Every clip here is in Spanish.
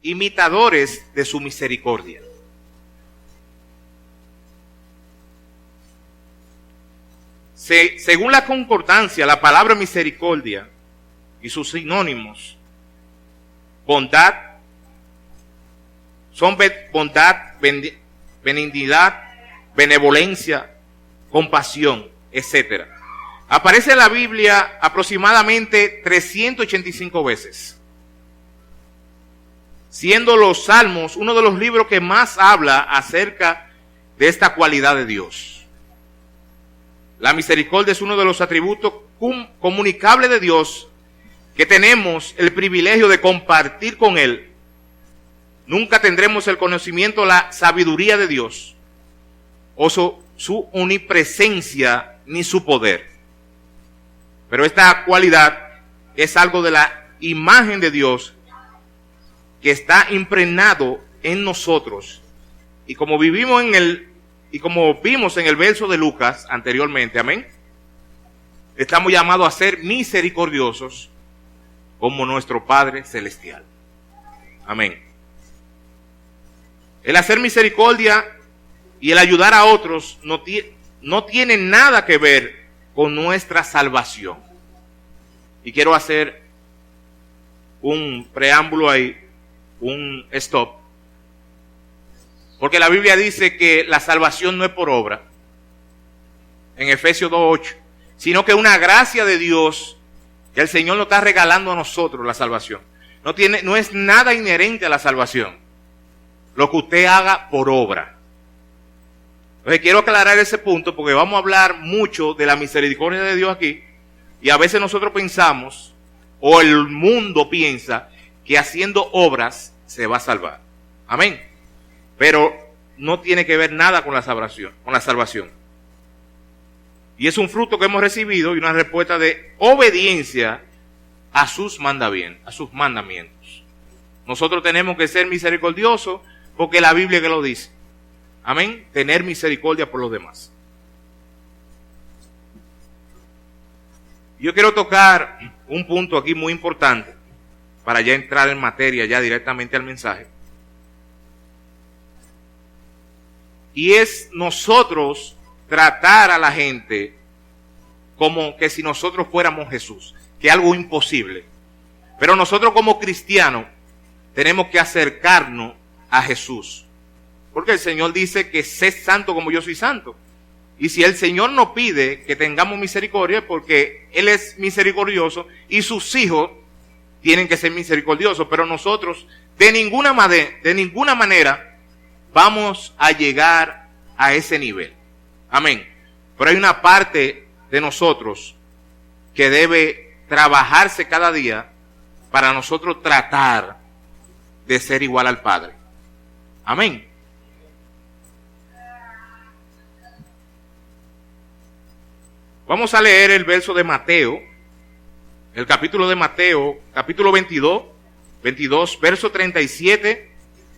imitadores de su misericordia. Según la concordancia, la palabra misericordia y sus sinónimos, bondad, son bondad, benignidad, benevolencia, compasión, etc. Aparece en la Biblia aproximadamente 385 veces, siendo los Salmos uno de los libros que más habla acerca de esta cualidad de Dios. La misericordia es uno de los atributos comunicables de Dios que tenemos el privilegio de compartir con Él. Nunca tendremos el conocimiento, la sabiduría de Dios, o su omnipresencia, ni su poder. Pero esta cualidad es algo de la imagen de Dios que está impregnado en nosotros. Y como vimos en el verso de Lucas anteriormente, amén, estamos llamados a ser misericordiosos como nuestro Padre Celestial. Amén. El hacer misericordia y el ayudar a otros no tiene nada que ver con nuestra salvación. Y quiero hacer un preámbulo ahí, un stop. Porque la Biblia dice que la salvación no es por obra, en Efesios 2:8, sino que es una gracia de Dios que el Señor nos está regalando a nosotros la salvación. No es nada inherente a la salvación, lo que usted haga por obra. Entonces quiero aclarar ese punto porque vamos a hablar mucho de la misericordia de Dios aquí, y a veces nosotros pensamos, o el mundo piensa, que haciendo obras se va a salvar. Amén. Pero no tiene que ver nada con la salvación. Y es un fruto que hemos recibido y una respuesta de obediencia a sus mandamientos. Nosotros tenemos que ser misericordiosos porque la Biblia que lo dice. Amén. Tener misericordia por los demás. Yo quiero tocar un punto aquí muy importante para ya entrar en materia, ya directamente al mensaje. Y es nosotros tratar a la gente como que si nosotros fuéramos Jesús, que es algo imposible. Pero nosotros como cristianos tenemos que acercarnos a Jesús. Porque el Señor dice que sé santo como yo soy santo. Y si el Señor nos pide que tengamos misericordia, porque Él es misericordioso y sus hijos tienen que ser misericordiosos. Pero nosotros de ninguna manera vamos a llegar a ese nivel. Amén. Pero hay una parte de nosotros que debe trabajarse cada día para nosotros tratar de ser igual al Padre. Amén. Vamos a leer el verso de Mateo, el capítulo de Mateo, capítulo 22, verso 37,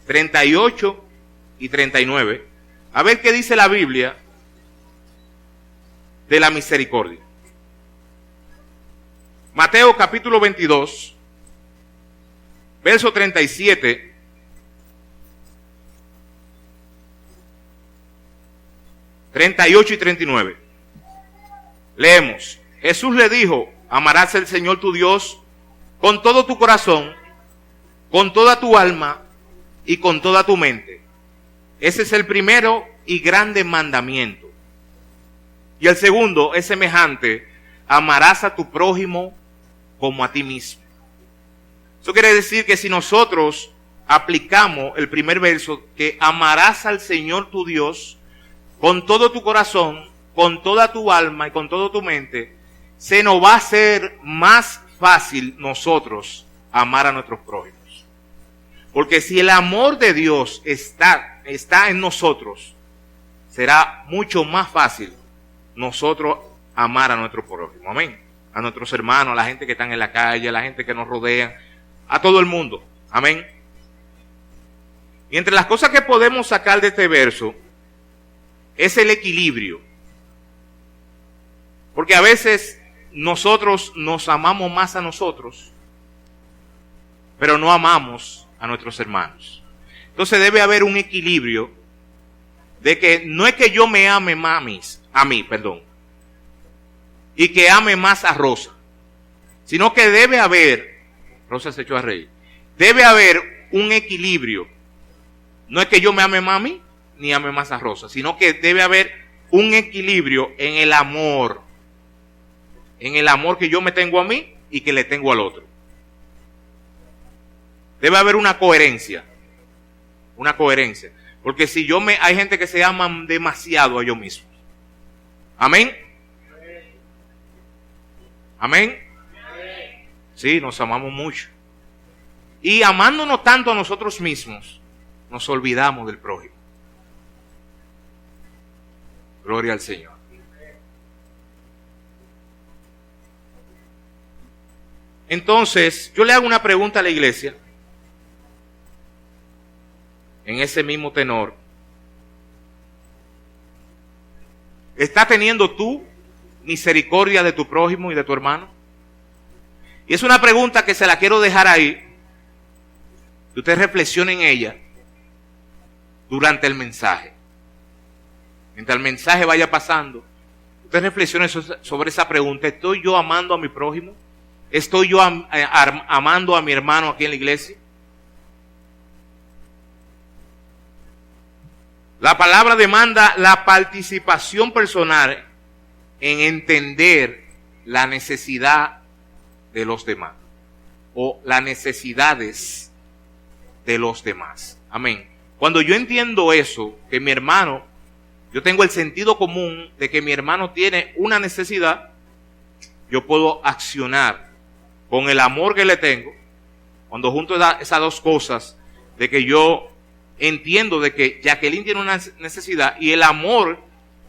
38 y 39. A ver qué dice la Biblia de la misericordia. Mateo capítulo 22, verso 37, 38 y 39. Leemos. Jesús le dijo: amarás al Señor tu Dios con todo tu corazón, con toda tu alma y con toda tu mente. Ese es el primero y grande mandamiento. Y el segundo es semejante: amarás a tu prójimo como a ti mismo. Eso quiere decir que si nosotros aplicamos el primer verso, que amarás al Señor tu Dios con todo tu corazón, con toda tu alma y con toda tu mente, se nos va a hacer más fácil nosotros amar a nuestros prójimos. Porque si el amor de Dios está en nosotros, será mucho más fácil nosotros amar a nuestro prójimo. Amén. A nuestros hermanos, a la gente que están en la calle, a la gente que nos rodea, a todo el mundo. Amén. Y entre las cosas que podemos sacar de este verso es el equilibrio. Porque a veces nosotros nos amamos más a nosotros, pero no amamos a nuestros hermanos. Entonces debe haber un equilibrio de que no es que yo me ame más a mí, y que ame más a Rosa, sino que debe haber, Rosa se echó a reír, debe haber un equilibrio. No es que yo me ame más a mí, ni ame más a Rosa, sino que debe haber un equilibrio en el amor que yo me tengo a mí y que le tengo al otro. Debe haber una coherencia, porque si hay gente que se aman demasiado a ellos mismos. Amén. Amén. Sí, nos amamos mucho. Y amándonos tanto a nosotros mismos, nos olvidamos del prójimo. Gloria al Señor. Entonces, yo le hago una pregunta a la iglesia, en ese mismo tenor. ¿Estás teniendo tú misericordia de tu prójimo y de tu hermano? Y es una pregunta que se la quiero dejar ahí, que usted reflexione en ella durante el mensaje. Mientras el mensaje vaya pasando, usted reflexione sobre esa pregunta. ¿Estoy yo amando a mi prójimo? ¿Estoy yo amando a mi hermano aquí en la iglesia? La palabra demanda la participación personal en entender la necesidad de los demás o las necesidades de los demás. Amén. Cuando yo entiendo eso, que mi hermano, yo tengo el sentido común de que mi hermano tiene una necesidad, yo puedo accionar con el amor que le tengo. Cuando junto esas dos cosas, de que yo entiendo de que Jacqueline tiene una necesidad y el amor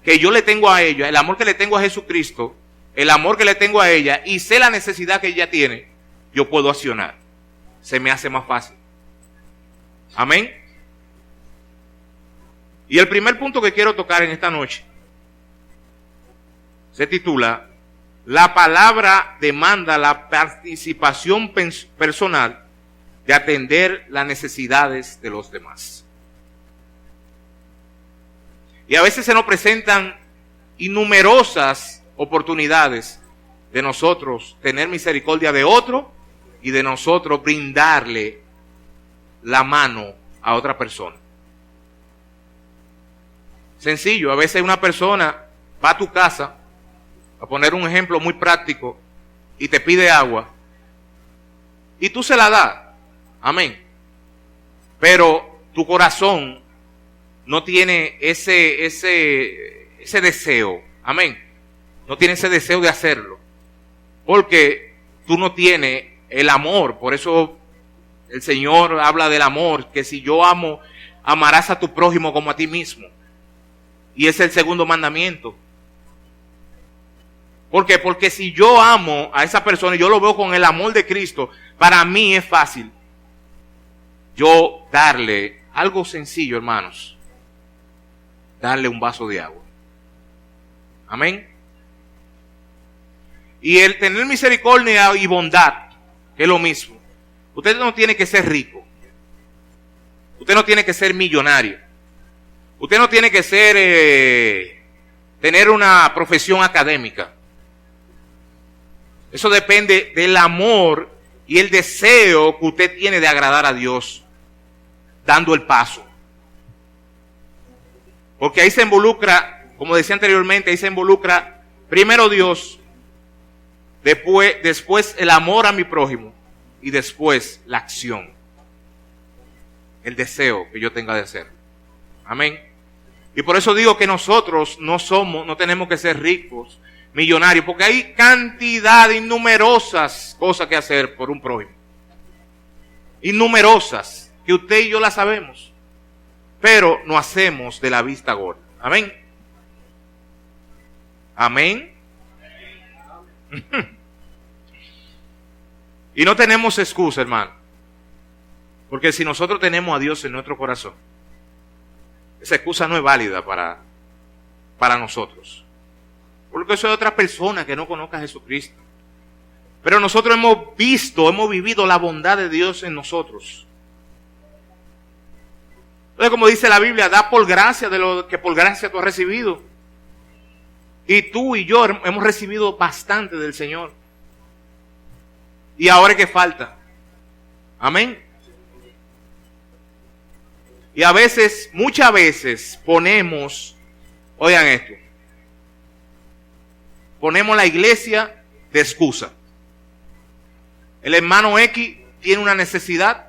que yo le tengo a ella, el amor que le tengo a Jesucristo, el amor que le tengo a ella y sé la necesidad que ella tiene, yo puedo accionar. Se me hace más fácil. Amén. Y el primer punto que quiero tocar en esta noche se titula: la palabra demanda la participación personal de atender las necesidades de los demás. Y a veces se nos presentan innumerosas oportunidades de nosotros tener misericordia de otro y de nosotros brindarle la mano a otra persona. Sencillo, a veces una persona va a tu casa, a poner un ejemplo muy práctico, y te pide agua, y tú se la das. Amén. Pero tu corazón no tiene ese deseo. Amén. No tiene ese deseo de hacerlo. Porque tú no tienes el amor. Por eso el Señor habla del amor. Que si yo amo, amarás a tu prójimo como a ti mismo. Y ese es el segundo mandamiento. ¿Por qué? Porque si yo amo a esa persona y yo lo veo con el amor de Cristo, para mí es fácil yo darle algo sencillo, hermanos. Darle un vaso de agua. Amén. Y el tener misericordia y bondad, que es lo mismo. Usted no tiene que ser rico. Usted no tiene que ser millonario. Usted no tiene que ser, tener una profesión académica. Eso depende del amor y el deseo que usted tiene de agradar a Dios, dando el paso. Porque ahí se involucra, como decía anteriormente, ahí se involucra primero Dios, después el amor a mi prójimo y después la acción, el deseo que yo tenga de hacer. Amén. Y por eso digo que nosotros no tenemos que ser ricos, millonarios, porque hay cantidad, innumerosas cosas que hacer por un prójimo. Innumerosas, que usted y yo las sabemos, pero no hacemos de la vista gorda. Amén. Amén. Y no tenemos excusa, hermano. Porque si nosotros tenemos a Dios en nuestro corazón, esa excusa no es válida para nosotros. Porque eso es otra persona que no conozca a Jesucristo. Pero nosotros hemos vivido la bondad de Dios en nosotros. Entonces, como dice la Biblia, da por gracia de lo que por gracia tú has recibido. Y tú y yo hemos recibido bastante del Señor. Y ahora ¿qué falta? Amén. Y a veces, muchas veces ponemos, oigan esto, ponemos la iglesia de excusa. El hermano X tiene una necesidad,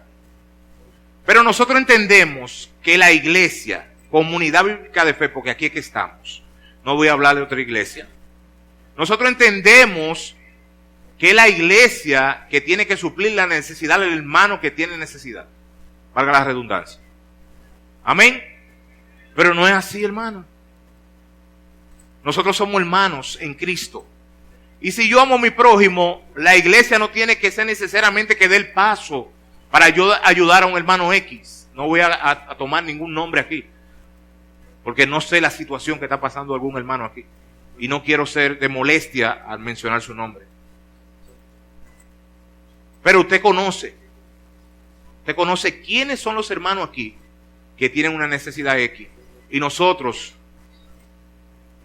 pero nosotros entendemos que la iglesia, comunidad bíblica de fe, porque aquí es que estamos, no voy a hablar de otra iglesia. Nosotros entendemos que la iglesia que tiene que suplir la necesidad del hermano que tiene necesidad, valga la redundancia. Amén. Pero no es así, hermano. Nosotros somos hermanos en Cristo. Y si yo amo a mi prójimo, la iglesia no tiene que ser necesariamente que dé el paso para yo ayudar a un hermano X. No voy a tomar ningún nombre aquí, porque no sé la situación que está pasando algún hermano aquí. Y no quiero ser de molestia al mencionar su nombre. Pero usted conoce quiénes son los hermanos aquí que tienen una necesidad X. Y nosotros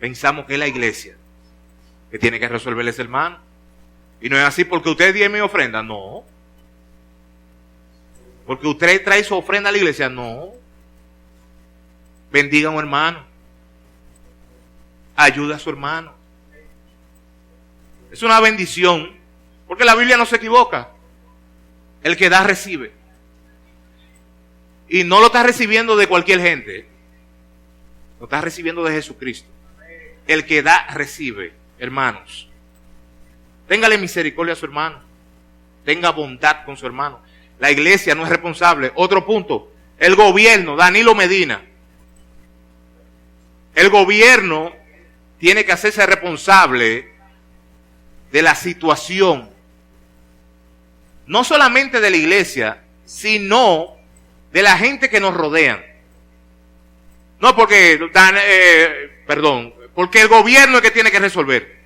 pensamos que es la iglesia que tiene que resolver ese hermano. Y no es así porque usted diezme mi ofrenda, no. Porque usted trae su ofrenda a la iglesia, no. Bendiga a un hermano. Ayuda a su hermano. Es una bendición, porque la Biblia no se equivoca. El que da, recibe. Y no lo está recibiendo de cualquier gente. Lo está recibiendo de Jesucristo. El que da, recibe. Hermanos, téngale misericordia a su hermano. Tenga bondad con su hermano. La iglesia no es responsable. Otro punto. El gobierno, Danilo Medina. El gobierno tiene que hacerse responsable de la situación. No solamente de la iglesia, sino de la gente que nos rodean. No porque, porque el gobierno es que tiene que resolver.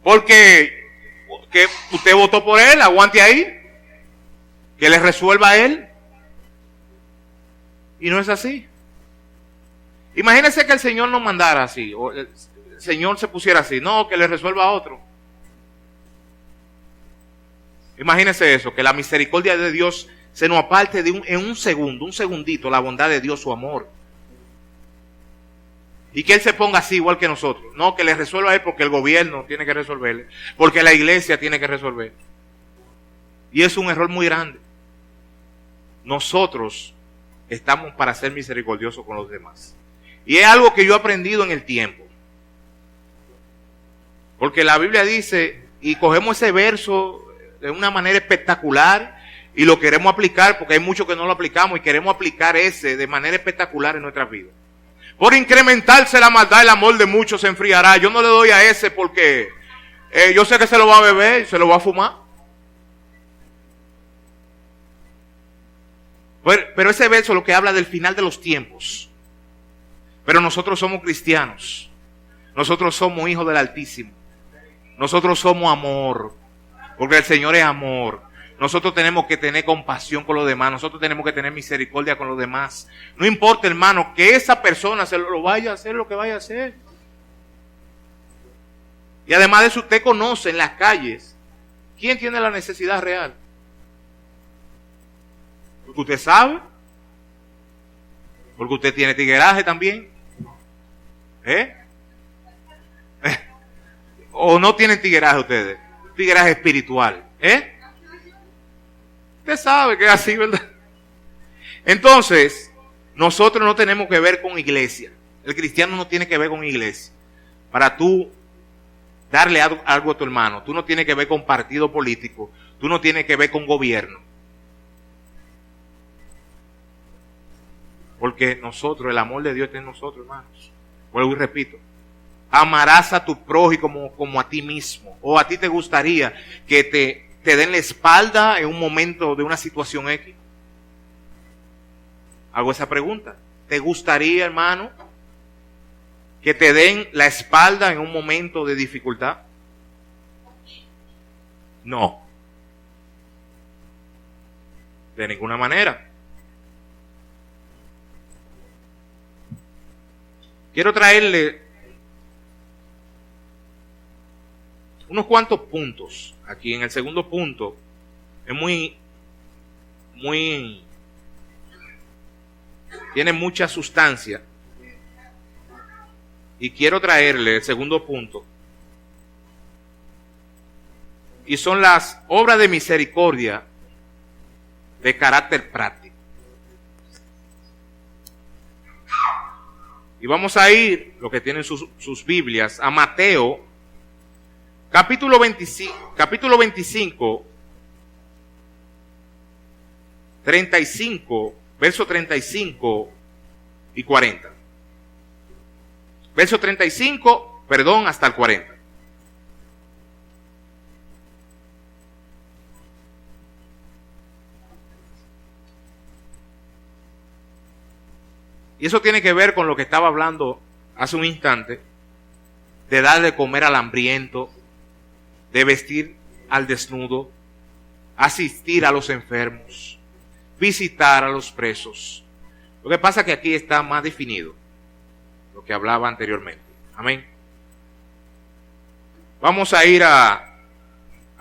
Porque que usted votó por él, aguante ahí, que le resuelva a él. Y no es así. Imagínese que el Señor nos mandara así, o el Señor se pusiera así, no, que le resuelva a otro. Imagínese eso, que la misericordia de Dios se nos aparte en un segundito, la bondad de Dios, su amor. Y que Él se ponga así igual que nosotros. No, que le resuelva a Él porque el gobierno tiene que resolverle, porque la iglesia tiene que resolver. Y es un error muy grande. Nosotros estamos para ser misericordiosos con los demás. Y es algo que yo he aprendido en el tiempo. Porque la Biblia dice, y cogemos ese verso de una manera espectacular y lo queremos aplicar, porque hay muchos que no lo aplicamos y queremos aplicar ese de manera espectacular en nuestras vidas. Por incrementarse la maldad, el amor de muchos se enfriará. Yo no le doy a ese porque yo sé que se lo va a beber y se lo va a fumar. Pero ese verso lo que habla del final de los tiempos. Pero nosotros somos cristianos. Nosotros somos hijos del Altísimo. Nosotros somos amor. Porque el Señor es amor. Nosotros tenemos que tener compasión con los demás. Nosotros tenemos que tener misericordia con los demás. No importa, hermano, que esa persona se lo vaya a hacer lo que vaya a hacer. Y además de eso, usted conoce en las calles quién tiene la necesidad real. Porque usted sabe. Porque usted tiene tigueraje también. ¿O no tienen tigueraje ustedes? Tigueraje espiritual. Usted sabe que es así, ¿verdad? Entonces, nosotros no tenemos que ver con iglesia. El cristiano no tiene que ver con iglesia. Para tú darle algo a tu hermano, tú no tienes que ver con partido político, tú no tienes que ver con gobierno. Porque nosotros, el amor de Dios está en nosotros, hermanos. Vuelvo y repito. Amarás a tu prójimo como a ti mismo. O a ti te gustaría que te den la espalda en un momento de una situación X. Hago esa pregunta. ¿Te gustaría, hermano, que te den la espalda en un momento de dificultad? No. De ninguna manera. quiero traerle unos cuantos puntos aquí. En el segundo punto es tiene mucha sustancia, y quiero traerle el segundo punto, y son las obras de misericordia de carácter práctico. Y vamos a ir, los que tienen sus Biblias, a Mateo, capítulo 25, 35, verso 35 y 40. Verso 35, hasta el 40. Y eso tiene que ver con lo que estaba hablando hace un instante, de dar de comer al hambriento, de vestir al desnudo, asistir a los enfermos, visitar a los presos. Lo que pasa es que aquí está más definido lo que hablaba anteriormente. Amén. Vamos a ir a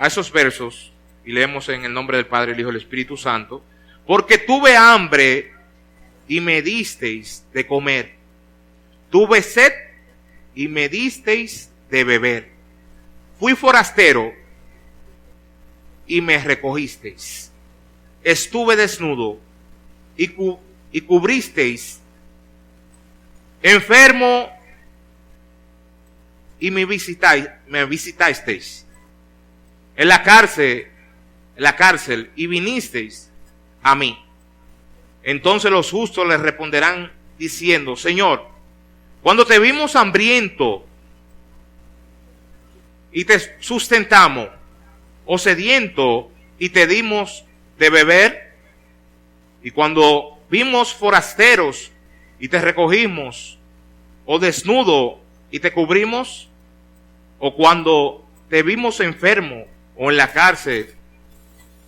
esos versos y leemos en el nombre del Padre, el Hijo y el Espíritu Santo. Porque tuve hambre y me disteis de comer, tuve sed y me disteis de beber, fui forastero y me recogisteis, estuve desnudo y cubristeis, enfermo y me visitasteis, en la cárcel y vinisteis a mí. Entonces los justos les responderán diciendo: Señor, cuando te vimos hambriento y te sustentamos, o sediento y te dimos de beber, y cuando vimos forasteros y te recogimos, o desnudo y te cubrimos, o cuando te vimos enfermo o en la cárcel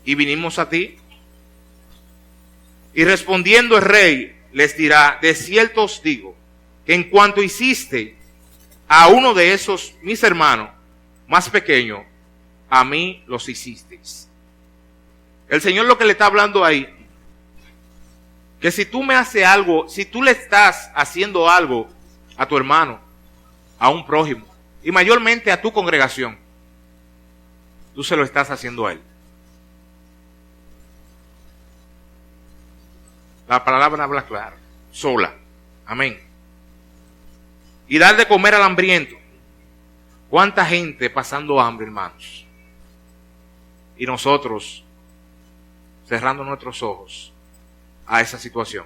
y vinimos a ti. Y respondiendo el rey les dirá: de cierto os digo, que en cuanto hiciste a uno de esos mis hermanos más pequeños, a mí los hicisteis. El Señor lo que le está hablando ahí, que si tú me haces algo, si tú le estás haciendo algo a tu hermano, a un prójimo, y mayormente a tu congregación, tú se lo estás haciendo a él. La palabra habla claro, sola. Amén. Y dar de comer al hambriento. ¿Cuánta gente pasando hambre, hermanos? Y nosotros cerrando nuestros ojos a esa situación.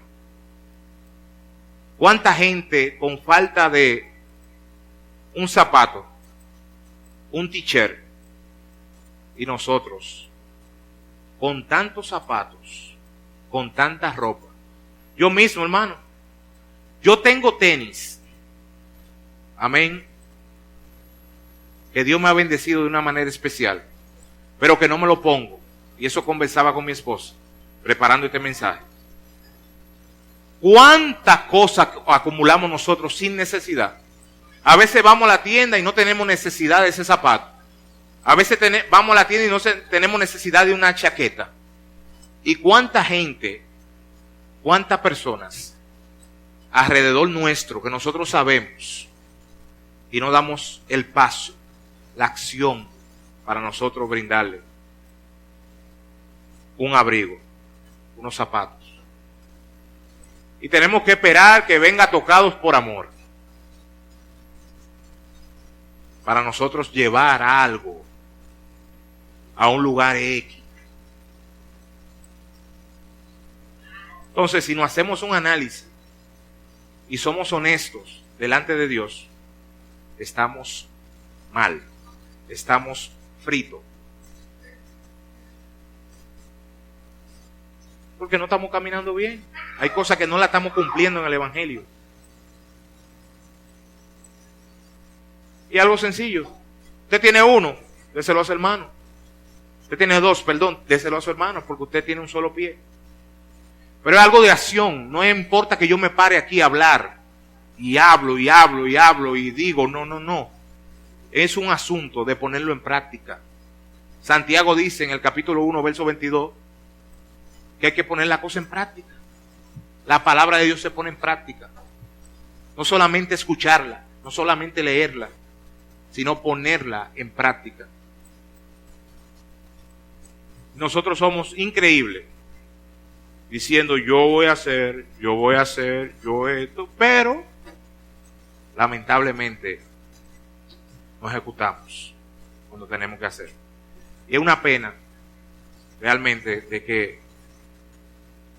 ¿Cuánta gente con falta de un zapato, un t-shirt, y nosotros con tantos zapatos, con tanta ropa? Yo mismo, hermano, yo tengo tenis, amén, que Dios me ha bendecido de una manera especial, pero que no me lo pongo. Y eso conversaba con mi esposa preparando este mensaje. ¿Cuántas cosas acumulamos nosotros sin necesidad? A veces vamos a la tienda y no tenemos necesidad de ese zapato. A veces vamos a la tienda y no tenemos necesidad de una chaqueta. ¿Y cuánta gente, cuántas personas alrededor nuestro que nosotros sabemos y no damos el paso, la acción para nosotros brindarle un abrigo, unos zapatos? Y tenemos que esperar que venga tocados por amor para nosotros llevar algo a un lugar X. Entonces, si no hacemos un análisis y somos honestos delante de Dios, estamos mal, estamos fritos. Porque no estamos caminando bien. Hay cosas que no la estamos cumpliendo en el Evangelio. Y algo sencillo. Usted tiene uno, déselo a su hermano. Usted tiene dos, perdón, déselo a su hermano, porque usted tiene un solo pie. Pero es algo de acción. No importa que yo me pare aquí a hablar. y hablo y hablo y hablo y digo, no, no, no. Es un asunto de ponerlo en práctica. Santiago dice en el capítulo 1, verso 22, que hay que poner la cosa en práctica. La palabra de Dios se pone en práctica. No solamente escucharla, no solamente leerla, sino ponerla en práctica. Nosotros somos increíbles, diciendo yo voy a hacer, yo esto, pero lamentablemente no ejecutamos cuando tenemos que hacer. Y es una pena realmente de que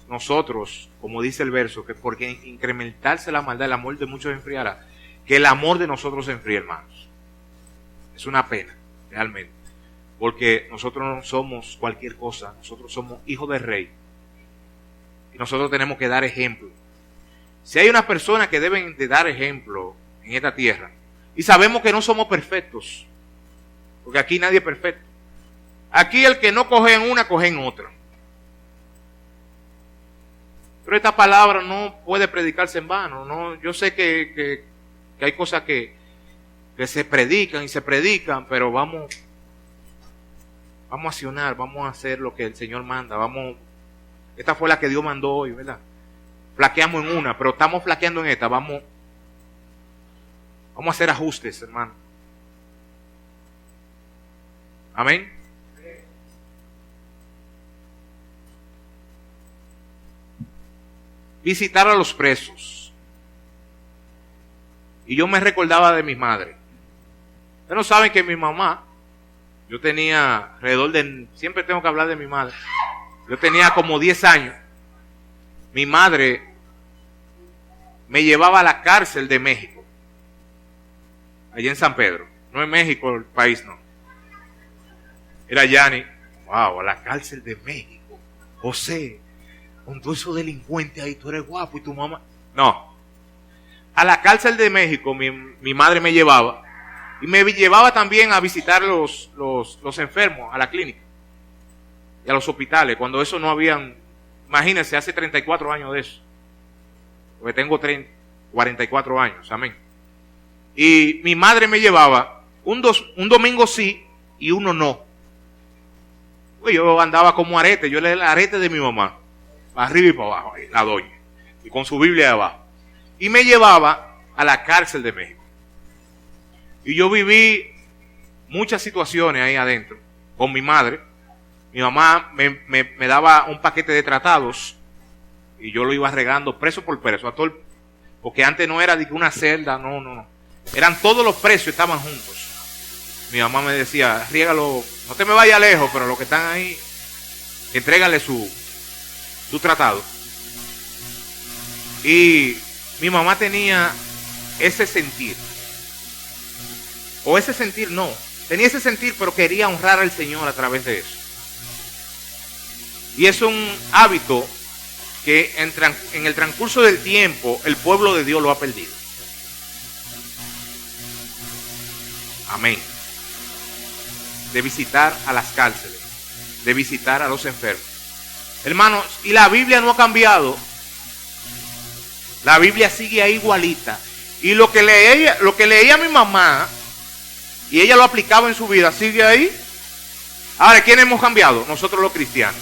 nosotros, como dice el verso, que porque incrementarse la maldad, el amor de muchos enfriará, que el amor de nosotros se enfríe, hermanos. Es una pena, realmente, porque nosotros no somos cualquier cosa, nosotros somos hijos del rey y nosotros tenemos que dar ejemplo. Si hay unas personas que deben de dar ejemplo en esta tierra, y sabemos que no somos perfectos, porque aquí nadie es perfecto. Aquí el que no coge en una, coge en otra. Pero esta palabra no puede predicarse en vano. ¿No? Yo sé que hay cosas que se predican y se predican, pero vamos a accionar, vamos a hacer lo que el Señor manda. Esta fue la que Dios mandó hoy, ¿verdad? Flaqueamos en una, pero estamos flaqueando en esta. Vamos a hacer ajustes, hermano. Amén. Visitar a los presos. Y yo me recordaba de mi madre. Ustedes no saben que mi mamá, yo tenía alrededor de, siempre tengo que hablar de mi madre. Yo tenía como 10 años. Mi madre me llevaba a la cárcel de México. Allá en San Pedro. No en México, el país no. Era Yani. Wow, a la cárcel de México. José, con todos esos delincuentes ahí, tú eres guapo y tu mamá. No. A la cárcel de México mi madre me llevaba. Y me llevaba también a visitar los enfermos, a la clínica. Y a los hospitales, cuando eso no habían. Imagínense, hace 34 años de eso. Porque tengo 44 años, amén. Y mi madre me llevaba un domingo sí y uno no. Pues yo andaba como arete, yo era el arete de mi mamá. Para arriba y para abajo, ahí, la doña. Y con su Biblia de abajo. Y me llevaba a la cárcel de México. Y yo viví muchas situaciones ahí adentro con mi madre. Mi mamá me daba un paquete de tratados y yo lo iba regando preso por preso. Porque antes no era de una celda, no. Eran todos los presos, estaban juntos. Mi mamá me decía, riégalo, no te me vayas lejos, pero los que están ahí, entrégale su tratado. Y mi mamá tenía ese sentir. O ese sentir no. Tenía ese sentir, pero quería honrar al Señor a través de eso. Y es un hábito que en el transcurso del tiempo el pueblo de Dios lo ha perdido. Amén. De visitar a las cárceles, de visitar a los enfermos. Hermanos, y la Biblia no ha cambiado. La Biblia sigue ahí igualita. Y lo que leía mi mamá, y ella lo aplicaba en su vida, sigue ahí. Ahora, ¿quién hemos cambiado? Nosotros los cristianos.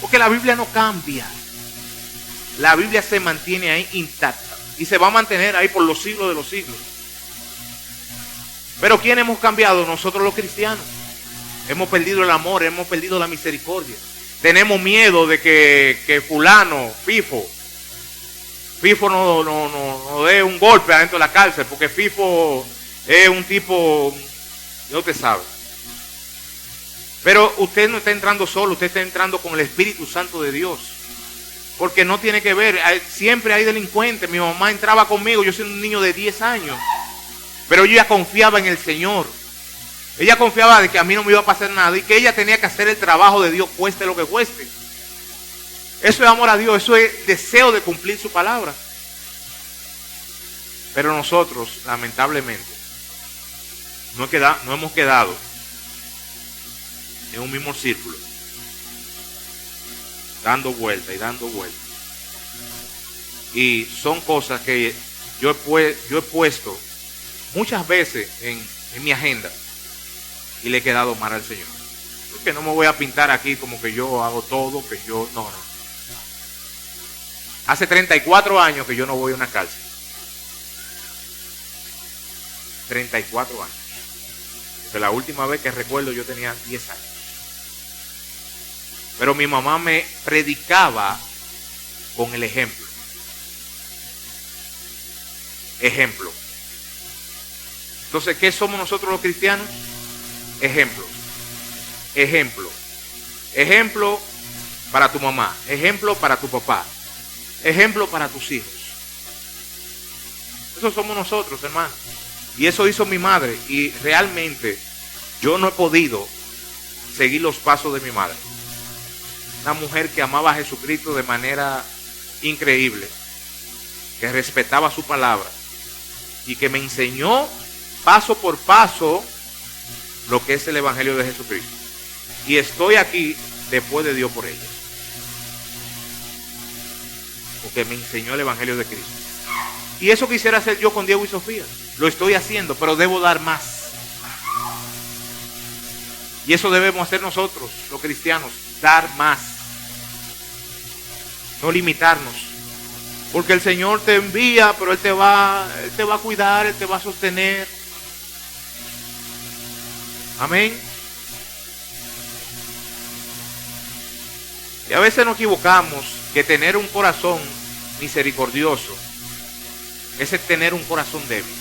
Porque la Biblia no cambia. La Biblia se mantiene ahí intacta. Y se va a mantener ahí por los siglos de los siglos. Pero ¿quién hemos cambiado? Nosotros los cristianos. Hemos perdido el amor, hemos perdido la misericordia. Tenemos miedo de que fulano, Fifo no dé un golpe adentro de la cárcel. Porque Fifo es un tipo, Dios te sabe. Pero usted no está entrando solo, usted está entrando con el Espíritu Santo de Dios. Porque no tiene que ver, siempre hay delincuentes. Mi mamá entraba conmigo, yo soy un niño de 10 años. Pero ella confiaba en el Señor. Ella confiaba de que a mí no me iba a pasar nada y que ella tenía que hacer el trabajo de Dios, cueste lo que cueste. Eso es amor a Dios, eso es deseo de cumplir su palabra. Pero nosotros, lamentablemente, no hemos quedado en un mismo círculo, dando vuelta y dando vuelta. Y son cosas que yo he puesto muchas veces en mi agenda y le he quedado mal al Señor. Porque no me voy a pintar aquí como que yo hago todo, que yo... No. Hace 34 años que yo no voy a una cárcel. 34 años. Porque la última vez que recuerdo yo tenía 10 años. Pero mi mamá me predicaba con el ejemplo. Ejemplo. Entonces, ¿qué somos nosotros los cristianos? Ejemplo. Ejemplo. Ejemplo para tu mamá. Ejemplo para tu papá. Ejemplo para tus hijos. Eso somos nosotros, hermano. Y eso hizo mi madre. Y realmente yo no he podido seguir los pasos de mi madre. Una mujer que amaba a Jesucristo de manera increíble, que respetaba su palabra y que me enseñó paso por paso lo que es el Evangelio de Jesucristo. Y estoy aquí después de Dios por ella, porque me enseñó el Evangelio de Cristo. Y eso quisiera hacer yo con Diego y Sofía. Lo estoy haciendo, pero debo dar más. Y eso debemos hacer nosotros, los cristianos, dar más. No limitarnos. Porque el Señor te envía, pero Él te va a cuidar, Él te va a sostener. Amén. Y a veces nos equivocamos que tener un corazón misericordioso es tener un corazón débil.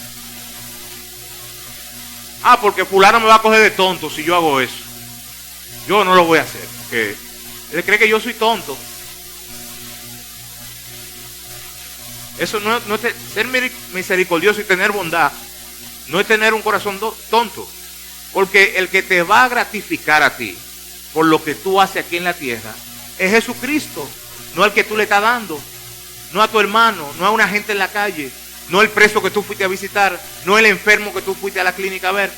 Porque fulano me va a coger de tonto si yo hago eso. Yo no lo voy a hacer, porque él cree que yo soy tonto. Eso no es ser misericordioso y tener bondad. No es tener un corazón tonto. Porque el que te va a gratificar a ti por lo que tú haces aquí en la tierra es Jesucristo. No el que tú le estás dando. No a tu hermano, no a una gente en la calle. No el preso que tú fuiste a visitar. No el enfermo que tú fuiste a la clínica a ver.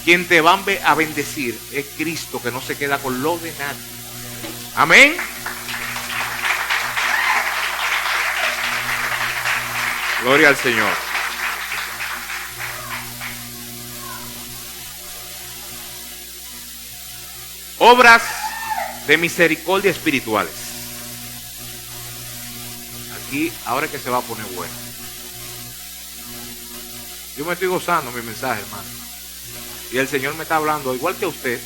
Quien te va a bendecir es Cristo, que no se queda con lo de nadie. Amén. Gloria al Señor. Obras de misericordia espirituales. Aquí, ahora es que se va a poner bueno. Yo me estoy gozando mi mensaje, hermano. Y el Señor me está hablando, igual que a usted.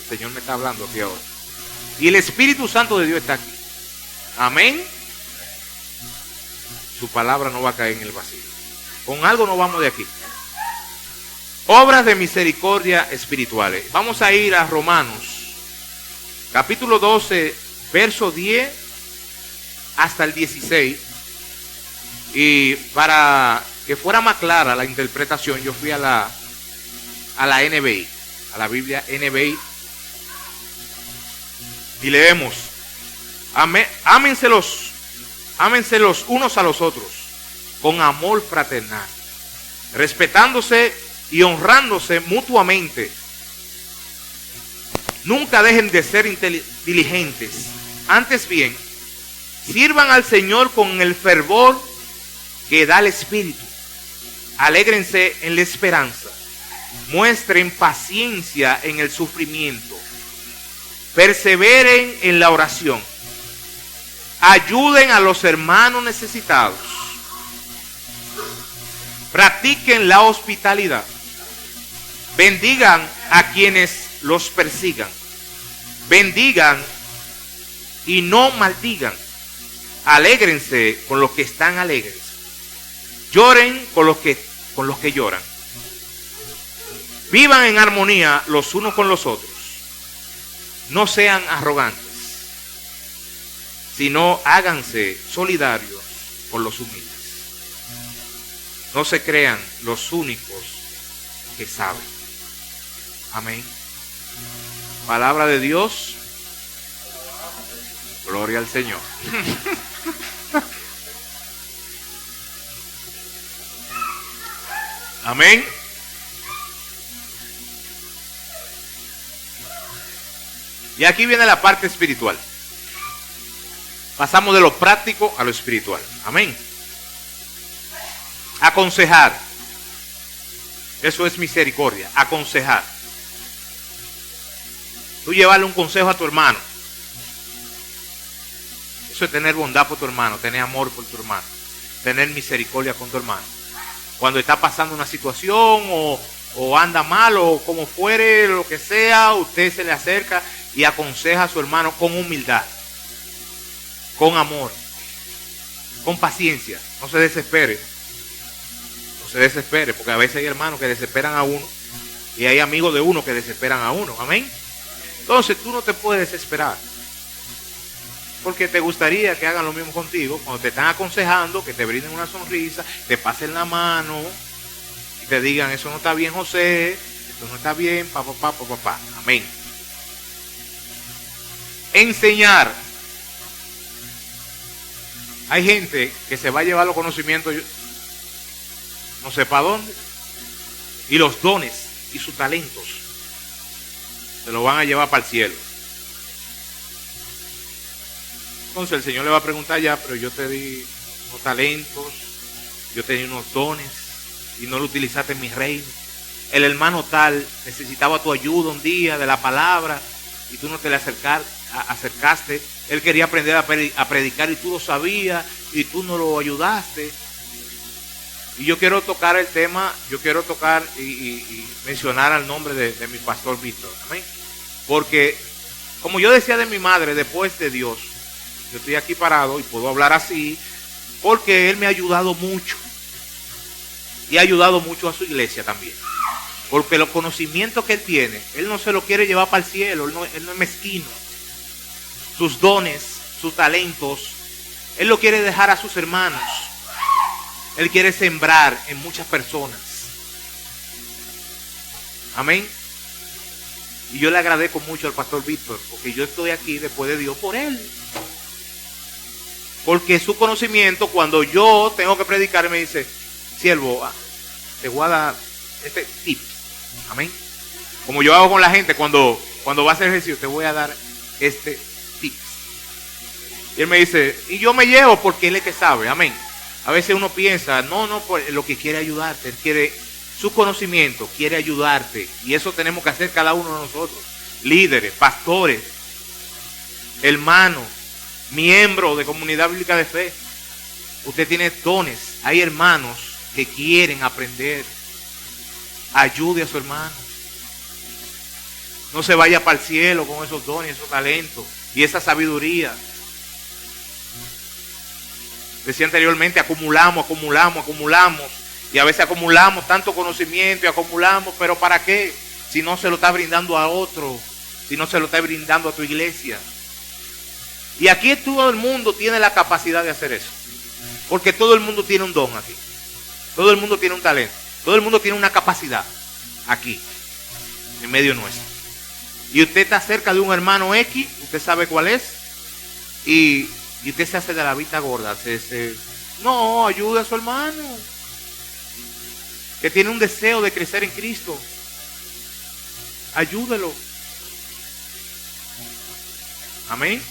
El Señor me está hablando aquí ahora. Y el Espíritu Santo de Dios está aquí. Amén. Su palabra no va a caer en el vacío. Con algo no vamos de aquí. Obras de misericordia espirituales. Vamos a ir a Romanos, capítulo 12, verso 10 hasta el 16. Y para que fuera más clara la interpretación, yo fui a la NBI, a la Biblia NBI. Y leemos: ámense los unos a los otros con amor fraternal, respetándose y honrándose mutuamente. Nunca dejen de ser diligentes. Antes bien, sirvan al Señor con el fervor que da el Espíritu. Alégrense en la esperanza. Muestren paciencia en el sufrimiento. Perseveren en la oración. Ayuden a los hermanos necesitados. Practiquen la hospitalidad. Bendigan a quienes los persigan. Bendigan y no maldigan. Alégrense con los que están alegres. Lloren con los que lloran. Vivan en armonía los unos con los otros. No sean arrogantes, sino háganse solidarios con los humildes. No se crean los únicos que saben. Amén. Palabra de Dios. Gloria al Señor. Amén. Y aquí viene la parte espiritual. Pasamos de lo práctico a lo espiritual. Amén. Aconsejar. Eso es misericordia. Aconsejar. Tú llevarle un consejo a tu hermano. Eso es tener bondad por tu hermano, tener amor por tu hermano, tener misericordia con tu hermano. Cuando está pasando una situación o anda mal o como fuere, lo que sea, usted se le acerca y aconseja a su hermano con humildad, con amor, con paciencia. No se desespere. No se desespere, porque a veces hay hermanos que desesperan a uno y hay amigos de uno que desesperan a uno. Amén. Entonces tú no te puedes desesperar, porque te gustaría que hagan lo mismo contigo cuando te están aconsejando, que te brinden una sonrisa, te pasen la mano y te digan: eso no está bien, José, esto no está bien, papá. Amén. Enseñar. Hay gente que se va a llevar los conocimientos no sé para dónde, y los dones y sus talentos se los van a llevar para el cielo. Entonces el Señor le va a preguntar: ya, pero yo te di unos talentos, yo te di unos dones y no lo utilizaste en mi reino. El hermano tal necesitaba tu ayuda un día de la palabra y tú no te le acercaste. Él quería aprender a predicar y tú lo sabías y tú no lo ayudaste. Y yo quiero tocar el tema, yo quiero tocar y mencionar al nombre de mi pastor Víctor. Amén. Porque como yo decía de mi madre, después de Dios, yo estoy aquí parado y puedo hablar así porque él me ha ayudado mucho y ha ayudado mucho a su iglesia también, porque los conocimientos que él tiene, él no se lo quiere llevar para el cielo, él no es mezquino. Sus dones, sus talentos, él lo quiere dejar a sus hermanos. Él quiere sembrar en muchas personas. Amén. Y yo le agradezco mucho al pastor Víctor, porque yo estoy aquí después de Dios por él. Porque su conocimiento, cuando yo tengo que predicar, me dice: siervo, te voy a dar este tip. Amén. Como yo hago con la gente cuando va a hacer ejercicio, te voy a dar este tip. Y él me dice, y yo me llevo porque él es que sabe. Amén. A veces uno piensa, no, por lo que quiere ayudarte, él quiere su conocimiento, quiere ayudarte. Y eso tenemos que hacer cada uno de nosotros. Líderes, pastores, hermanos, miembro de comunidad bíblica de fe. Usted tiene dones. Hay hermanos que quieren aprender. Ayude a su hermano. No se vaya para el cielo con esos dones, esos talentos y esa sabiduría. Decía anteriormente, acumulamos. Y a veces acumulamos tanto conocimiento y acumulamos, pero ¿para qué? Si no se lo está brindando a otro, si no se lo está brindando a tu iglesia. Y aquí todo el mundo tiene la capacidad de hacer eso. Porque todo el mundo tiene un don aquí. Todo el mundo tiene un talento. Todo el mundo tiene una capacidad aquí, en medio nuestro. Y usted está cerca de un hermano X, usted sabe cuál es, y usted se hace de la vista gorda. No, ayude a su hermano, que tiene un deseo de crecer en Cristo. Ayúdelo. Amén.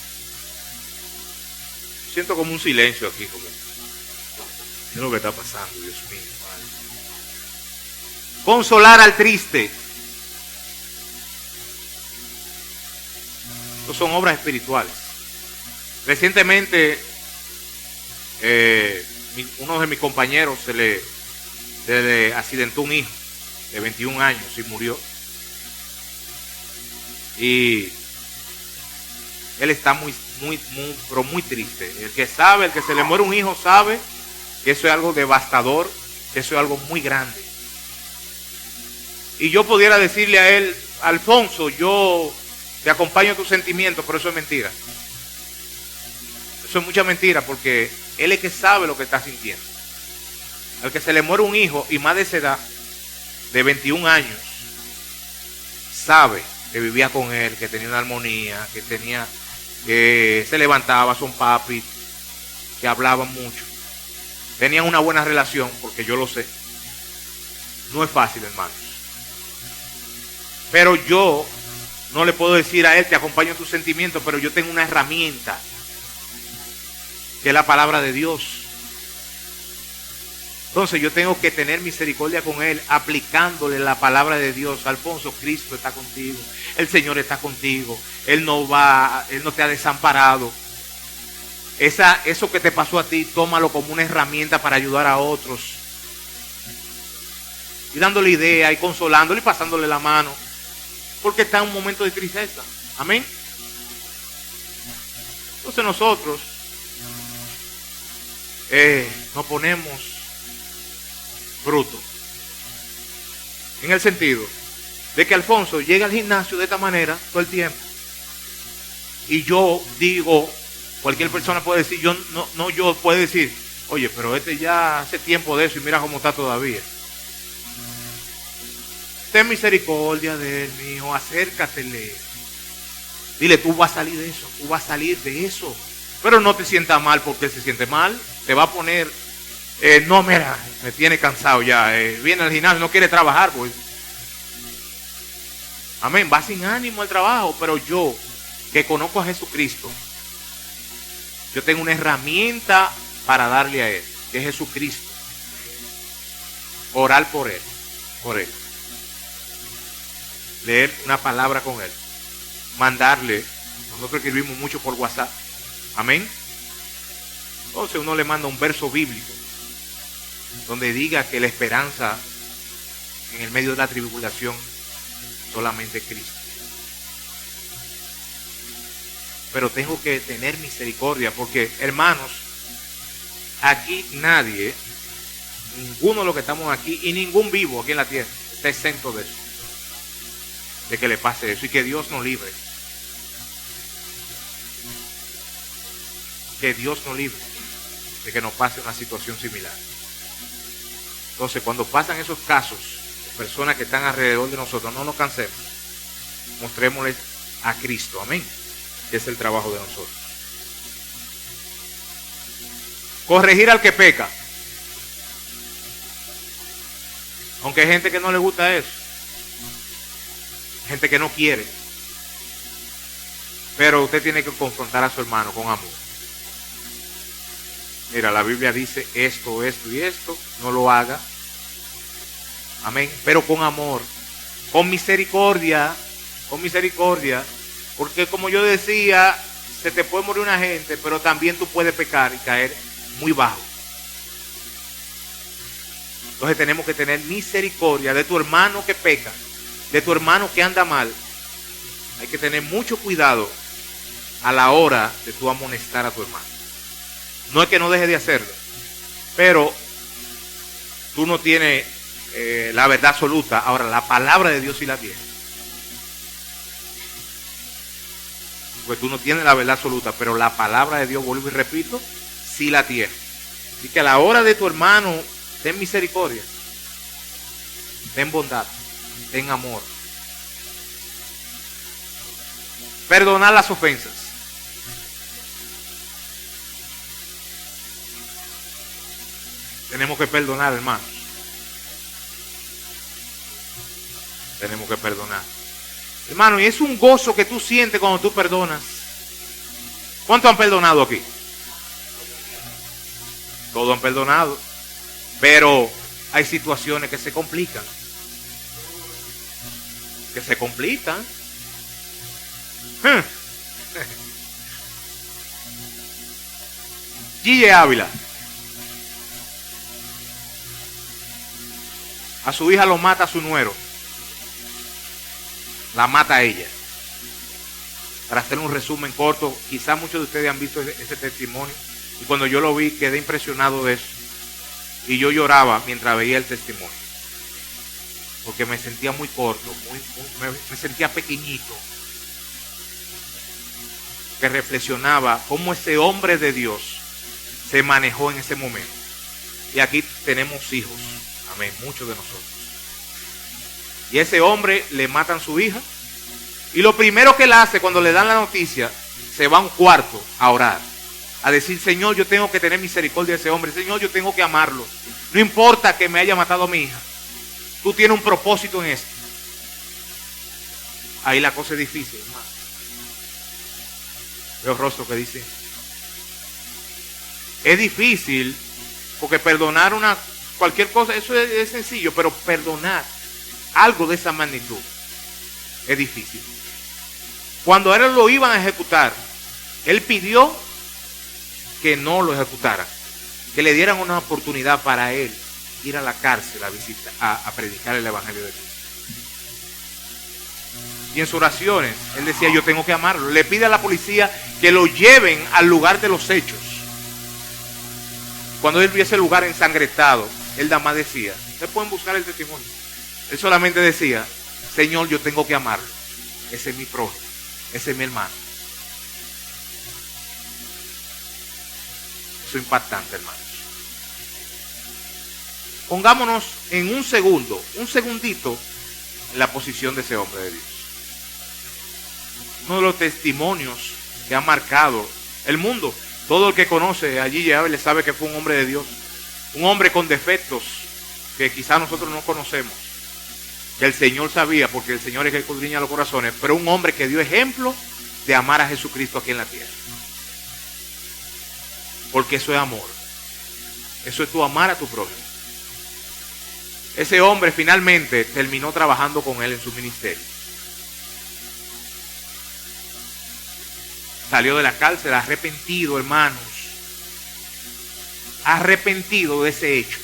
Siento como un silencio aquí, como ¿qué es lo que está pasando, Dios mío? Madre. Consolar al triste. Estas son obras espirituales. Recientemente uno de mis compañeros se le accidentó un hijo de 21 años y murió. Y él está muy triste. El que se le muere un hijo sabe que eso es algo devastador, que eso es algo muy grande. Y yo pudiera decirle a él: Alfonso, yo te acompaño en tus sentimientos, pero eso es mentira. Eso es mucha mentira, porque él es que sabe lo que está sintiendo. Al que se le muere un hijo, y más de esa edad, de 21 años, sabe que vivía con él, que tenía una armonía, que se levantaba, son papi, que hablaban mucho. Tenían una buena relación, porque yo lo sé. No es fácil, hermanos. Pero yo no le puedo decir a él: te acompaño en tus sentimientos, pero yo tengo una herramienta que es la palabra de Dios. Entonces yo tengo que tener misericordia con él, aplicándole la palabra de Dios. Alfonso, Cristo está contigo, el Señor está contigo, Él no te ha desamparado. Eso que te pasó a ti, tómalo como una herramienta para ayudar a otros. Y dándole idea y consolándole y pasándole la mano. Porque está en un momento de tristeza. Amén. Entonces nosotros nos ponemos brutos. En el sentido de que Alfonso llega al gimnasio de esta manera todo el tiempo. Y yo digo, cualquier persona puede decir, yo puede decir, oye, pero este ya hace tiempo de eso y mira cómo está todavía. Ten misericordia de él, mi hijo, acércatele. Dile, tú vas a salir de eso, tú vas a salir de eso. Pero no te sientas mal porque él se siente mal. Te va a poner, no, mira, me tiene cansado ya. Viene al gimnasio, no quiere trabajar, pues. Amén, va sin ánimo al trabajo. Pero yo, que conozco a Jesucristo, yo tengo una herramienta para darle a él, que es Jesucristo. Orar por él. Leer una palabra con él. Mandarle. Nosotros escribimos mucho por WhatsApp. Amén. Entonces uno le manda un verso bíblico donde diga que la esperanza en el medio de la tribulación solamente es Cristo. Pero tengo que tener misericordia porque, hermanos, aquí nadie, ninguno de los que estamos aquí y ningún vivo aquí en la tierra está exento de eso, de que le pase eso, y que Dios nos libre. Que Dios nos libre de que nos pase una situación similar. Entonces, cuando pasan esos casos, personas que están alrededor de nosotros, no nos cansemos, mostrémosles a Cristo, amén, que es el trabajo de nosotros. Corregir al que peca, aunque hay gente que no le gusta eso, gente que no quiere, pero usted tiene que confrontar a su hermano con amor. Mira, la Biblia dice esto y esto, no lo haga. Amén. Pero con amor, con misericordia, porque como yo decía, se te puede morir una gente, pero también tú puedes pecar y caer muy bajo. Entonces tenemos que tener misericordia de tu hermano que peca, de tu hermano que anda mal. Hay que tener mucho cuidado a la hora de tú amonestar a tu hermano. No es que no deje de hacerlo, pero tú no tienes la verdad absoluta. Ahora, la palabra de Dios sí la tiene. Pues tú no tienes la verdad absoluta, pero la palabra de Dios, vuelvo y repito, sí la tiene. Así que a la hora de tu hermano, ten misericordia, ten bondad, ten amor. Perdonar las ofensas. Tenemos que perdonar, hermanos. Tenemos que perdonar. Hermano, y es un gozo que tú sientes cuando tú perdonas. ¿Cuántos han perdonado aquí? Todos han perdonado. Pero hay situaciones que se complican. Que se complican. Gille Ávila. A su hija lo mata a su nuero. La mata a ella. Para hacer un resumen corto, quizás muchos de ustedes han visto ese testimonio. Y cuando yo lo vi, quedé impresionado de eso. Y yo lloraba mientras veía el testimonio. Porque me sentía muy corto, me sentía pequeñito. Que reflexionaba cómo ese hombre de Dios se manejó en ese momento. Y aquí tenemos hijos. Amén, muchos de nosotros. Y ese hombre le matan a su hija. Y lo primero que él hace cuando le dan la noticia, se va a un cuarto a orar. A decir, Señor, yo tengo que tener misericordia de ese hombre. Señor, yo tengo que amarlo. No importa que me haya matado a mi hija. Tú tienes un propósito en esto. Ahí la cosa es difícil, hermano. Veo rostros que dicen, Es difícil, porque perdonar cualquier cosa, eso es sencillo, pero perdonar algo de esa magnitud es difícil. Cuando a él lo iban a ejecutar, él pidió que no lo ejecutaran, que le dieran una oportunidad para él ir a la cárcel a predicar el evangelio de Dios. Y en sus oraciones, él decía, yo tengo que amarlo. Le pide a la policía que lo lleven al lugar de los hechos. Cuando él vio ese lugar ensangrentado, él nada más decía, ustedes pueden buscar el testimonio. Él solamente decía, Señor, yo tengo que amarlo. Ese es mi prójimo, ese es mi hermano. Eso es impactante, hermanos. Pongámonos en un segundito, en la posición de ese hombre de Dios. Uno de los testimonios que ha marcado el mundo. Todo el que conoce a G.J. Ávila sabe que fue un hombre de Dios. Un hombre con defectos que quizás nosotros no conocemos. Que el Señor sabía, porque el Señor es el que escudriña los corazones. Pero un hombre que dio ejemplo de amar a Jesucristo aquí en la tierra. Porque eso es amor. Eso es tu amar a tu prójimo. Ese hombre finalmente terminó trabajando con él en su ministerio. Salió de la cárcel arrepentido, hermanos. Arrepentido de ese hecho.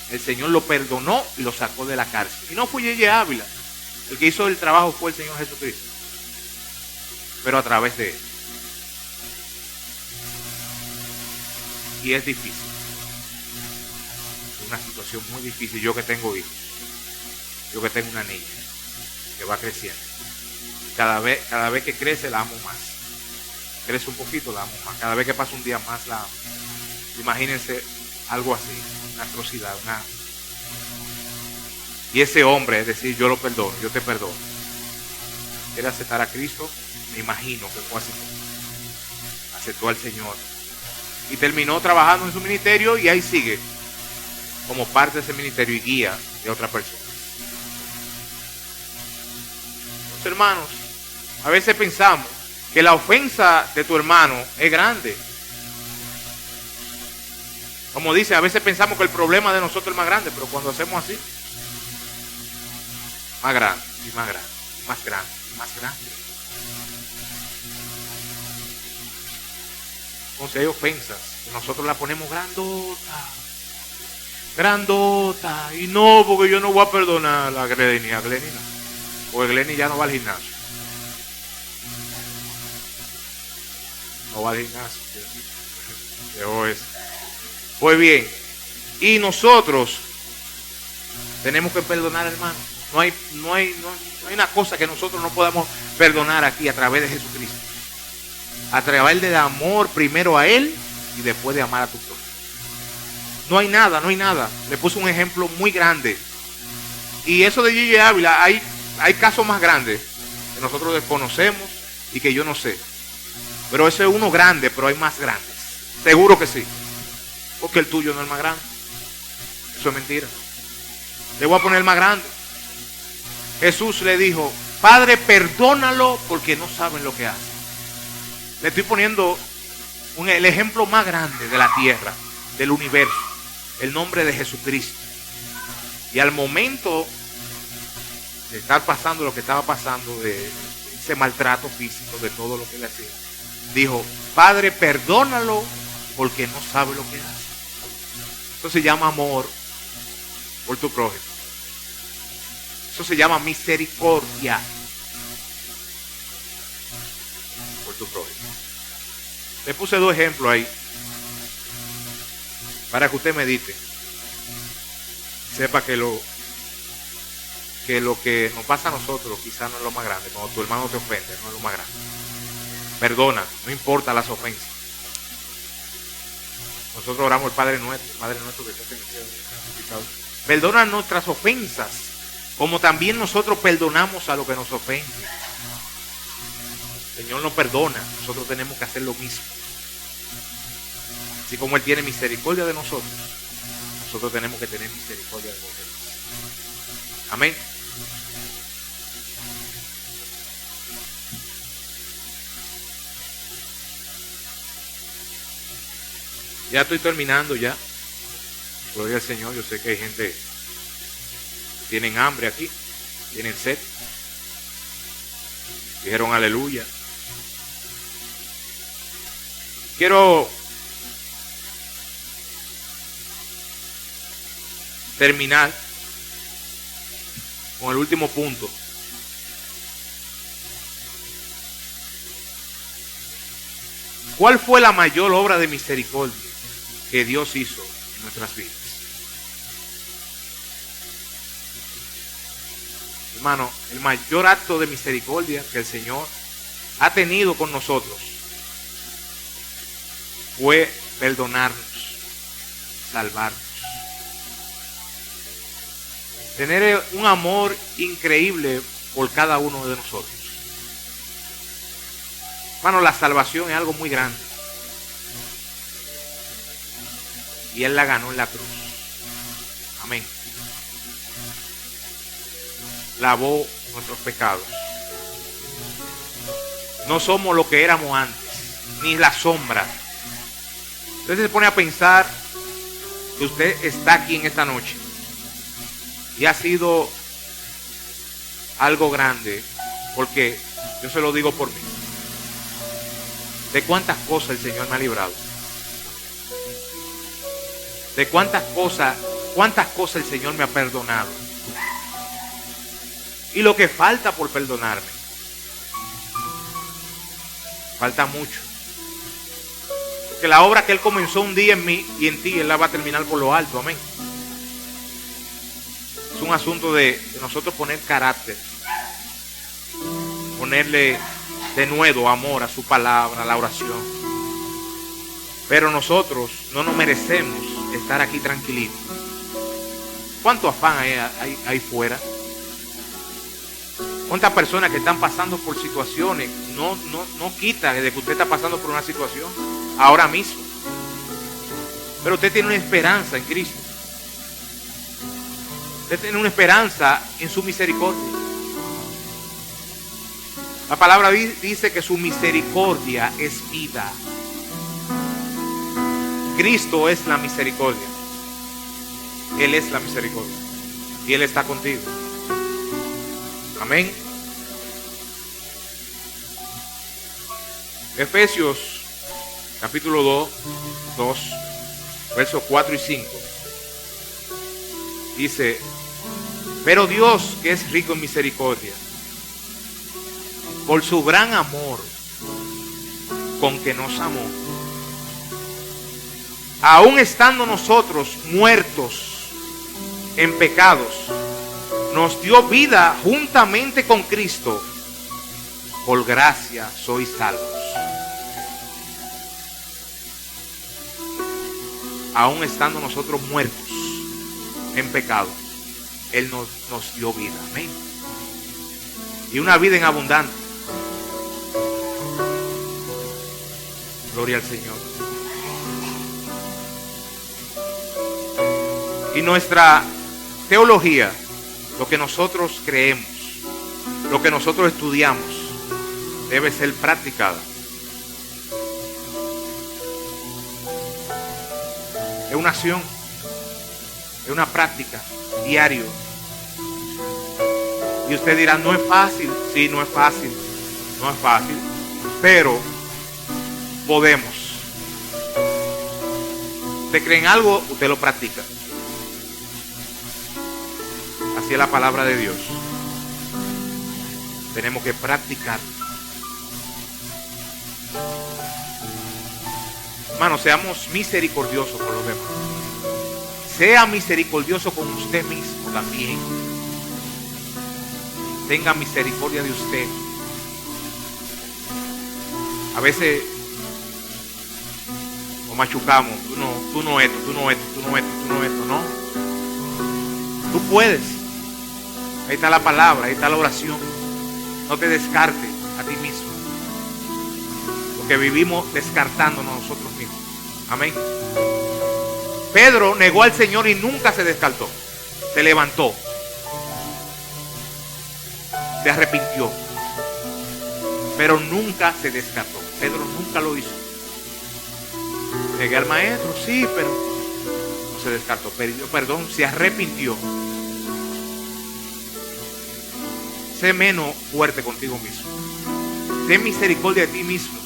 El Señor lo perdonó y lo sacó de la cárcel. Y no fue G.J. Ávila. El que hizo el trabajo fue el Señor Jesucristo. Pero a través de él. Y es difícil. Es una situación muy difícil. Yo que tengo hijos. Yo que tengo una niña que va creciendo. Cada vez que crece la amo más. Crece un poquito, la amo más. Cada vez que pasa un día más, la amo. Imagínense algo así, una atrocidad, Y ese hombre, es decir, yo lo perdono, yo te perdono. Quiere aceptar a Cristo, me imagino que fue así. Aceptó al Señor. Y terminó trabajando en su ministerio y ahí sigue, como parte de ese ministerio y guía de otra persona. Los hermanos, a veces pensamos que la ofensa de tu hermano es grande. Como dice, a veces pensamos que el problema de nosotros es más grande, pero cuando hacemos así, más grande, y más grande, más grande, más grande. Entonces hay ofensas que nosotros la ponemos grandota, y no, porque yo no voy a perdonar a Glenny no, porque Glenny ya no va al gimnasio. No va al gimnasio, dejó eso. Pues bien, y nosotros tenemos que perdonar, hermano. No hay una cosa que nosotros no podamos perdonar aquí a través de Jesucristo. A través del amor primero a Él y después de amar a tu prójimo. No hay nada. Le puse un ejemplo muy grande. Y eso de G.J. Ávila, hay casos más grandes que nosotros desconocemos y que yo no sé. Pero ese es uno grande, pero hay más grandes. Seguro que sí. Porque el tuyo no es el más grande. Eso es mentira. Le voy a poner el más grande. Jesús le dijo, Padre, perdónalo porque no saben lo que hacen. Le estoy poniendo el ejemplo más grande de la tierra, del universo. El nombre de Jesucristo. Y al momento de estar pasando lo que estaba pasando, de ese maltrato físico, de todo lo que le hacía, dijo, Padre, perdónalo porque no sabe lo que hace. Eso se llama amor por tu prójimo. Eso se llama misericordia por tu prójimo. Le puse 2 ejemplos ahí para que usted medite. Sepa que lo que nos pasa a nosotros quizás no es lo más grande. Cuando tu hermano te ofende, no es lo más grande. Perdona, no importa las ofensas. Nosotros oramos al Padre nuestro que estás en el cielo. Perdona nuestras ofensas, como también nosotros perdonamos a los que nos ofenden. El Señor nos perdona, nosotros tenemos que hacer lo mismo. Así como Él tiene misericordia de nosotros, nosotros tenemos que tener misericordia de los demás. Amén. Ya estoy terminando ya. Gloria al Señor. Yo sé que hay gente que tienen hambre aquí, tienen sed. Dijeron aleluya. Quiero terminar con el último punto. ¿Cuál fue la mayor obra de misericordia que Dios hizo en nuestras vidas? Hermano, el mayor acto de misericordia que el Señor ha tenido con nosotros fue perdonarnos, salvarnos. Tener un amor increíble por cada uno de nosotros. Hermano, la salvación es algo muy grande. Y Él la ganó en la cruz. Amén. Lavó nuestros pecados. No somos lo que éramos antes, ni la sombra. Entonces se pone a pensar que usted está aquí en esta noche y ha sido algo grande, porque yo se lo digo por mí. De cuántas cosas el Señor me ha librado. De cuántas cosas el Señor me ha perdonado. Y lo que falta por perdonarme. Falta mucho. Porque la obra que Él comenzó un día en mí y en ti, Él la va a terminar por lo alto. Amén. Es un asunto de nosotros poner carácter. Ponerle de nuevo amor a su palabra, a la oración. Pero nosotros no nos merecemos estar aquí tranquilitos. ¿Cuánto afán hay ahí fuera? ¿Cuántas personas que están pasando por situaciones? No quita de que usted está pasando por una situación ahora mismo. Pero usted tiene una esperanza en Cristo. Usted tiene una esperanza en su misericordia. La palabra dice que su misericordia es vida. Cristo es la misericordia. Él es la misericordia. Y Él está contigo. Amén. Efesios capítulo 2, versos 4 y 5. Dice: pero Dios, que es rico en misericordia, por su gran amor con que nos amó, aun estando nosotros muertos en pecados, nos dio vida juntamente con Cristo. Por gracia sois salvos. Aun estando nosotros muertos en pecado, Él nos dio vida. Amén. Y una vida en abundancia. Gloria al Señor. Y nuestra teología, lo que nosotros creemos, lo que nosotros estudiamos, debe ser practicada. Es una acción, es una práctica diario. Y usted dirá, no es fácil. Sí, no es fácil. No es fácil. Pero podemos. ¿Usted cree en algo? Usted lo practica. Así es la palabra de Dios. Tenemos que practicar. Hermanos, seamos misericordiosos con los demás. Sea misericordioso con usted mismo también. Tenga misericordia de usted. A veces nos machucamos. Tú no esto, no. Tú puedes. Ahí está la palabra, ahí está la oración. No te descartes a ti mismo. Porque vivimos descartándonos nosotros mismos. Amén. Pedro negó al Señor y nunca se descartó. Se levantó. Se arrepintió. Pero nunca se descartó. Pedro nunca lo hizo. Negué al maestro, sí, pero no se descartó. Pidió perdón, se arrepintió. Sé menos fuerte contigo mismo. Ten misericordia de ti mismo.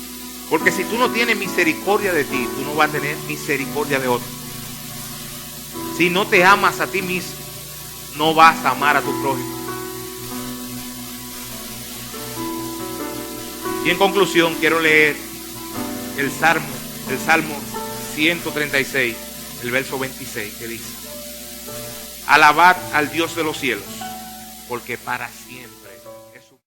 Porque si tú no tienes misericordia de ti, tú no vas a tener misericordia de otro. Si no te amas a ti mismo, no vas a amar a tu prójimo. Y en conclusión quiero leer el Salmo 136, el verso 26, que dice: alabad al Dios de los cielos, porque para siempre